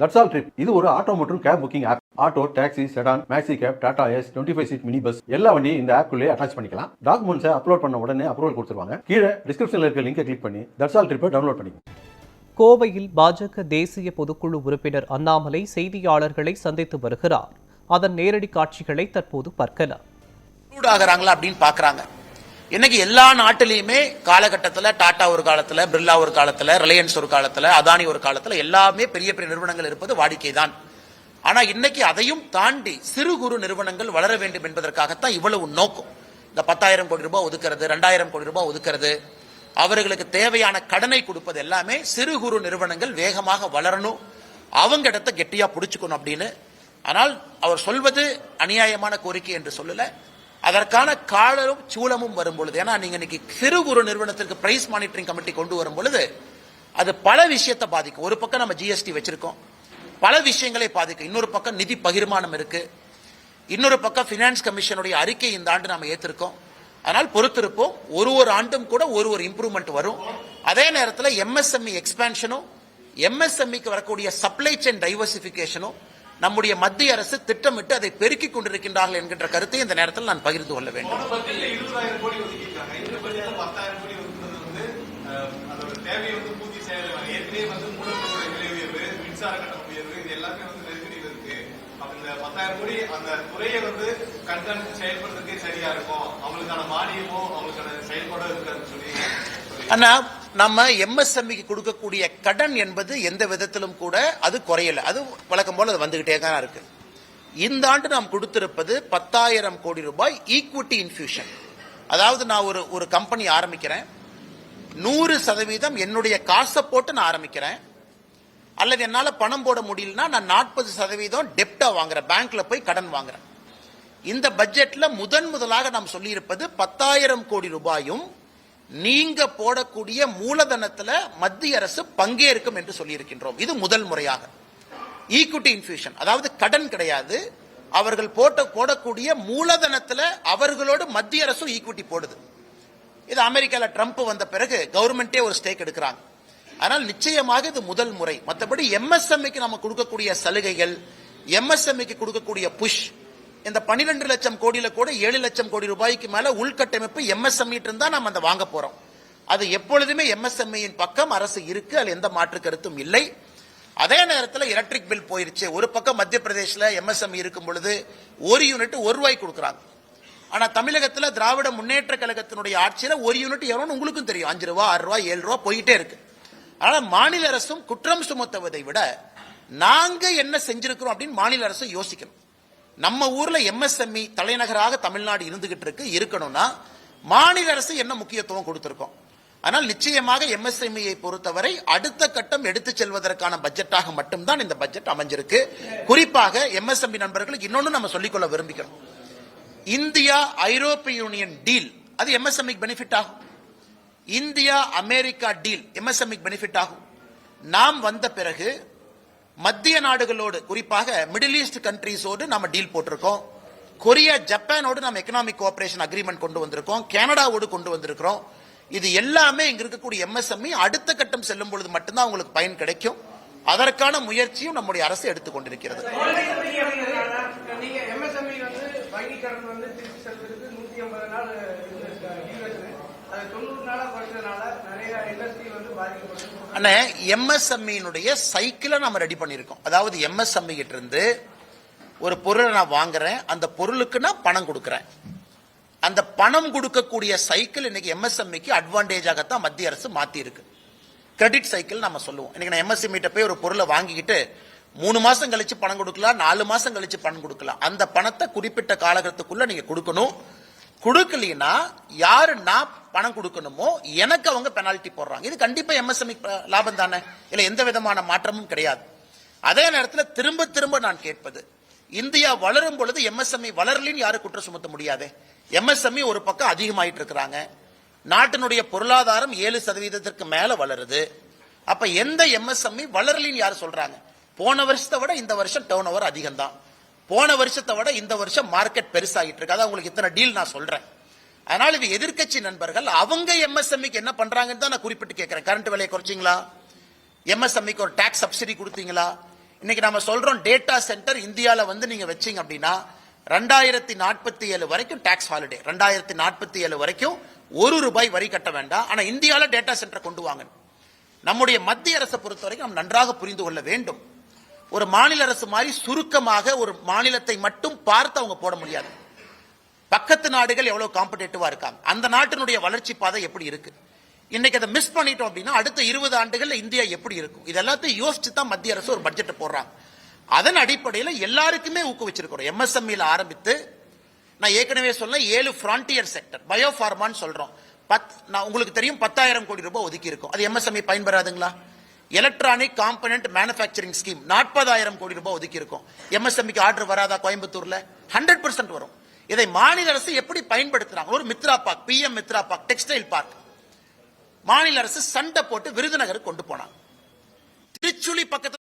That's all trip இது ஒரு auto மற்றும் cab booking app. Auto, taxi, sedan, maxi cab, Tata Ace, 25 seat mini bus எல்லா வண்டியும் இந்த ஆப்குள்ளே அட்டாச் பண்ணிக்கலாம். டாக்குமெண்ட்ஸை அப்லோட் பண்ண உடனே அப்ரூவல் கொடுத்துருவாங்க. கீழே டிஸ்கிரிப்ஷன்ல இருக்க லிங்கை கிளிக் பண்ணி தட்ஸ் ஆல் ட்ரிப்பை டவுன்லோட் பண்ணிக்கோங்க. கோவையில் பாஜக தேசிய பொதுக்குழு உறுப்பினர் அண்ணாமலை செய்தியாளர்களை சந்தித்து வருகிறார். அதன் நேரடி காட்சிகளை தற்போது பார்க்கலாம். அப்படின்னு பாக்குறாங்க. இன்னைக்கு எல்லா நாட்டிலையுமே காலகட்டத்தில் டாடா ஒரு காலத்தில், பிர்லா ஒரு காலத்தில், ரிலையன்ஸ் ஒரு காலத்தில், அதானி ஒரு காலத்தில் எல்லாமே பெரிய பெரிய நிறுவனங்கள் இருப்பது வாடிக்கை தான். ஆனா இன்னைக்கு அதையும் தாண்டி சிறு குறு நிறுவனங்கள் வளர வேண்டும் என்பதற்காகத்தான் இவ்வளவு நோக்கம். இந்த 10,000 கோடி ரூபாய் ஒதுக்கிறது, 2,000 கோடி ரூபாய் ஒதுக்கிறது, அவர்களுக்கு தேவையான கடனை கொடுப்பது எல்லாமே சிறு குறு நிறுவனங்கள் வேகமாக வளரணும், அவங்க இடத்தை கெட்டியா பிடிச்சுக்கணும் அப்படின்னு. ஆனால் அவர் சொல்வது அநியாயமான கோரிக்கை என்று சொல்லல, அதற்கான காலரும் சூழமும் வரும் பொழுது, ஏன்னா நீங்க இன்னைக்கு சிறு குறு நிறுவனத்திற்கு பிரைஸ் மானிட்டரிங் கமிட்டி கொண்டு வரும் பொழுது அது பல விஷயத்தை பாதிக்கும். ஒரு பக்கம் நம்ம ஜிஎஸ்டி வச்சிருக்கோம், பல விஷயங்களை பாதிக்கும். இன்னொரு பக்கம் நிதி பகிர்மானம் இருக்கு, இன்னொரு பக்கம் பினான்ஸ் கமிஷனுடைய அறிக்கை இந்த ஆண்டு நாம ஏற்றிருக்கோம். அதனால் பொறுத்திருப்போம். ஒரு ஆண்டும் கூட ஒரு இம்ப்ரூவ்மெண்ட் வரும். அதே நேரத்தில் எம்எஸ்எம்இ எக்ஸ்பான்ஷனும், எம்எஸ்எம்இக்கு வரக்கூடிய சப்ளை செயின் டைவர்சிபிகேஷனும் நம்முடைய மத்திய அரசு திட்டமிட்டு அதை பெருக்கிக் கொண்டிருக்கின்றார்கள் என்கின்ற கருத்தை இந்த நேரத்தில் நான் பகிர்ந்து கொள்ள வேண்டும். ஆனா நம்ம எம்எஸ்எம்இக்கு கொடுக்கக்கூடிய கடன் என்பது எந்த விதத்திலும் கூட அது குறையல, அது வழக்கம் போல அது வந்துகிட்டே தான் இருக்கு. இந்த ஆண்டு நாம் கொடுத்திருப்பது 10,000 கோடி ரூபாய் ஈக்விட்டி இன்ஃபியூஷன். அதாவது நான் ஒரு கம்பெனி ஆரம்பிக்கிறேன், 100% என்னுடைய காசை போட்டு நான் ஆரம்பிக்கிறேன், அல்லது என்னால பணம் போட முடியலன்னா நான் 40% டெப்டா வாங்குறேன், பேங்க்ல போய் கடன் வாங்குறேன். இந்த பட்ஜெட்ல முதலாக நாம் சொல்லி இருப்பது 10,000 கோடி ரூபாயும் நீங்க போடக்கூடிய மூலதனத்துல மத்திய அரசு பங்கேற்கும் என்று சொல்லி இருக்கின்றோம். இது முதல் முறையாக ஈக்விட்டி இன்ஃபியூஷன், அதாவது கடன் கிடையாது, அவர்கள் போடக்கூடிய மூலதனத்துல அவர்களோடு மத்திய அரசும் ஈக்விட்டி போடுது. இது அமெரிக்கால ட்ரம்ப் வந்த பிறகு கவர்மெண்டே ஒரு ஸ்டேக் எடுக்கிறாங்க. ஆனால் நிச்சயமாக இது முதல் முறை. மற்றபடி எம்எஸ்எம்இக்கு நம்ம கொடுக்கக்கூடிய சலுகைகள், எம்எஸ்எம்இக்கு கொடுக்கக்கூடிய புஷ், இந்த 12 லட்சம் கோடியில கூட 7 லட்சம் கோடி ரூபாய்க்கு மேல உள்கட்டமைப்பு எம்எஸ்எம்இ இருந்தா நம்ம அந்த வாங்க போறோம். அது எப்பொழுதுமே எம்எஸ்எம்இயின் பக்கம் அரசு இருக்கு, அதுல எந்த மாற்று கருத்தும் இல்லை. அதே நேரத்தில் எலக்ட்ரிக் பில் போயிருச்சு. ஒரு பக்கம் மத்திய பிரதேசல எம்எஸ்எம்இ இருக்கும் பொழுது ஒரு யூனிட் ₹1 கொடுக்குறாங்க. ஆனா தமிழகத்துல திராவிட முன்னேற்ற கழகத்தினுடைய ஆட்சியில ஒரு யூனிட் எவ்வளவு உங்களுக்கும் தெரியும், ₹5, ₹6, ₹7 போயிட்டே இருக்கு. ஆனா மாநில அரசும் குற்றம் சுமத்துவதை விட நாங்க என்ன செஞ்சிருக்கிறோம் அப்படின்னு மாநில அரசு யோசிக்கணும். நம்ம ஊர்ல எம்எஸ்எம்இ தலைநகராக தமிழ்நாடு இருந்துகிட்டு இருக்கணும்னா மாநில அரசு என்ன முக்கியத்துவம் கொடுத்திருக்கோம். ஆனால் நிச்சயமாக எம்எஸ்எம்இயை பொறுத்தவரை அடுத்த கட்டம் எடுத்து செல்வதற்கான பட்ஜெட்டாக மட்டும்தான் இந்த பட்ஜெட் அமைஞ்சிருக்கு. குறிப்பாக எம்எஸ்எம்இ நண்பர்களுக்கு இன்னொன்னு நம்ம சொல்லிக்கொள்ள விரும்புகிறோம். இந்தியா ஐரோப்பிய யூனியன் டீல் அது எம்எஸ்எம்இ பெனிஃபிட் ஆகும். India America deal MSME benefit ஆகும். நாம் வந்த பிறகு மத்திய நாடுகளோடு, குறிப்பாக மிடில் ஈஸ்ட் கண்ட்ரீஸோடு நாம டீல் போட்டிருக்கோம். கொரியா, ஜப்பானோடு நாம் எக்கனாமிக் கோஆபரேஷன் அக்ரிமெண்ட் கொண்டு வந்திருக்கோம், கனடாவோடு கொண்டு வந்திருக்கிறோம். இது எல்லாமே இங்க இருக்கக்கூடிய எம்எஸ்எம்இ அடுத்த கட்டம் செல்லும் பொழுது மட்டும்தான் உங்களுக்கு பயன் கிடைக்கும். அதற்கான முயற்சியும் நம்முடைய அரசு எடுத்துக் கொண்டிருக்கிறது. எம்எஸ்எம்இனுடைய சைக்கிளை நம்ம ரெடி பண்ணிருக்கோம். அதாவது எம்எஸ்எம்இ கிட்ட இருந்து ஒரு பொருளை நான் வாங்குறேன், அந்த பொருளுக்கு நான் பணம் கொடுக்கிறேன். அந்த பணம் கொடுக்கக்கூடிய சைக்கிள் இன்னைக்கு எம்எஸ்எம்இக்கு அட்வான்டேஜாகத்தான் மத்திய அரசு மாத்தி இருக்கு. கிரெடிட் சைக்கிள் நம்ம சொல்லுவோம். இன்னைக்கு நான் எம்எஸ்எம்இ போய் ஒரு பொருளை வாங்கிக்கிட்டு 3 மாசம் கழிச்சு பணம் கொடுக்கலாம், 4 மாசம் கழிச்சு பணம் கொடுக்கலாம். அந்த பணத்தை குறிப்பிட்ட காலகட்டத்துக்குள்ள நீங்க கொடுக்கணும். கொடுக்கலனா யாரு நான் பணம் கொடுக்கணுமோ எனக்கு அவங்க பெனால்டி போடுறாங்க. இது கண்டிப்பா எம்எஸ்எம்இ லாபம் தானே, இல்ல எந்த விதமான மாற்றமும் கிடையாது. அதே நேரத்தில் திரும்ப நான் கேட்பது, இந்தியா வளரும் பொழுது எம்எஸ்எம்இ வளரலின்னு யாரும் குற்றம் சுமத்த முடியாது. எம்எஸ்எம்இ ஒரு பக்கம் அதிகமாயிட்டு இருக்கிறாங்க, நாட்டினுடைய பொருளாதாரம் 7% மேல வளருது. அப்ப எந்த எம்எஸ்எம்இ வளரலின்னு யாரு சொல்றாங்க? போன வருஷத்தை விட இந்த வருஷம் டர்ன் ஓவர் அதிகம் தான், போன வருஷத்தை விட இந்த வருஷம் மார்க்கெட் பெருசாகிட்டு இருக்கு. அதான் உங்களுக்கு இத்தனை டீல் நான் சொல்றேன். அதனால இது எதிர்க்கட்சி நண்பர்கள் அவங்க எம்எஸ்எம்இக்கு என்ன பண்றாங்கன்னு தான் நான் குறிப்பிட்டு கேட்கிறேன். கரண்ட் விலையை குறைச்சிங்களா? எம்எஸ்எம்இக்கு ஒரு டாக்ஸ் சப்சிடி கொடுத்தீங்களா? இன்னைக்கு நம்ம சொல்றோம் டேட்டா சென்டர் இந்தியால வந்து நீங்க வச்சீங்க அப்படின்னா 2047 வரைக்கும் டாக்ஸ் ஹாலிடே, 2047 வரைக்கும் ₹1 வரி கட்ட வேண்டாம். ஆனா இந்தியால டேட்டா சென்டர் கொண்டு வாங்க. நம்முடைய மத்திய அரசை பொறுத்த வரைக்கும் நாம் நன்றாக புரிந்து கொள்ள வேண்டும். ஒரு மாநில அரசு மாதிரி சுருக்கமாக ஒரு மாநிலத்தை மட்டும் பார்த்து அவங்க போட முடியாது. பக்கத்து நாடுகள் எவ்வளவு காம்படேட்டிவா இருக்காங்க, அந்த நாட்டினுடைய வளர்ச்சி பாதை எப்படி இருக்கு, இன்னைக்கு அதை மிஸ் பண்ணிட்டோம் அப்படின்னா அடுத்த 20 ஆண்டுகள்ல இந்தியா எப்படி இருக்கும், இது எல்லாத்தையும் யோசிச்சு தான் மத்திய அரசு ஒரு பட்ஜெட் போடுறாங்க. அதன் அடிப்படையில் எல்லாருக்குமே ஊக்குவிச்சிருக்கிறோம். எம்எஸ்எம்இல ஆரம்பித்து நான் ஏற்கனவே சொல்ல 7 ஃப்ரான்டியர் செக்டர் பயோஃபார்மான்னு சொல்றோம். நான் உங்களுக்கு தெரியும் 10,000 கோடி ரூபாய் ஒதுக்கி இருக்கும். அது எம்எஸ்எம்இ பயன்பெறாதுங்களா? Electronic component manufacturing scheme 40,000 crore ரூபாய் ஒதுக்கி இருக்கும். எம்எஸ்எம்இக்கு ஆர்டர் வராதா? கோயம்புத்தூர்ல 100% வரும். இதை மாநில அரசு எப்படி பயன்படுத்துறாங்க? ஒரு Mitra park, PM Mitra park, textile park மாநில அரசு சண்டை போட்டு விருதுநகருக்கு கொண்டு போனாங்க. திருச்சுழி பக்கத்துல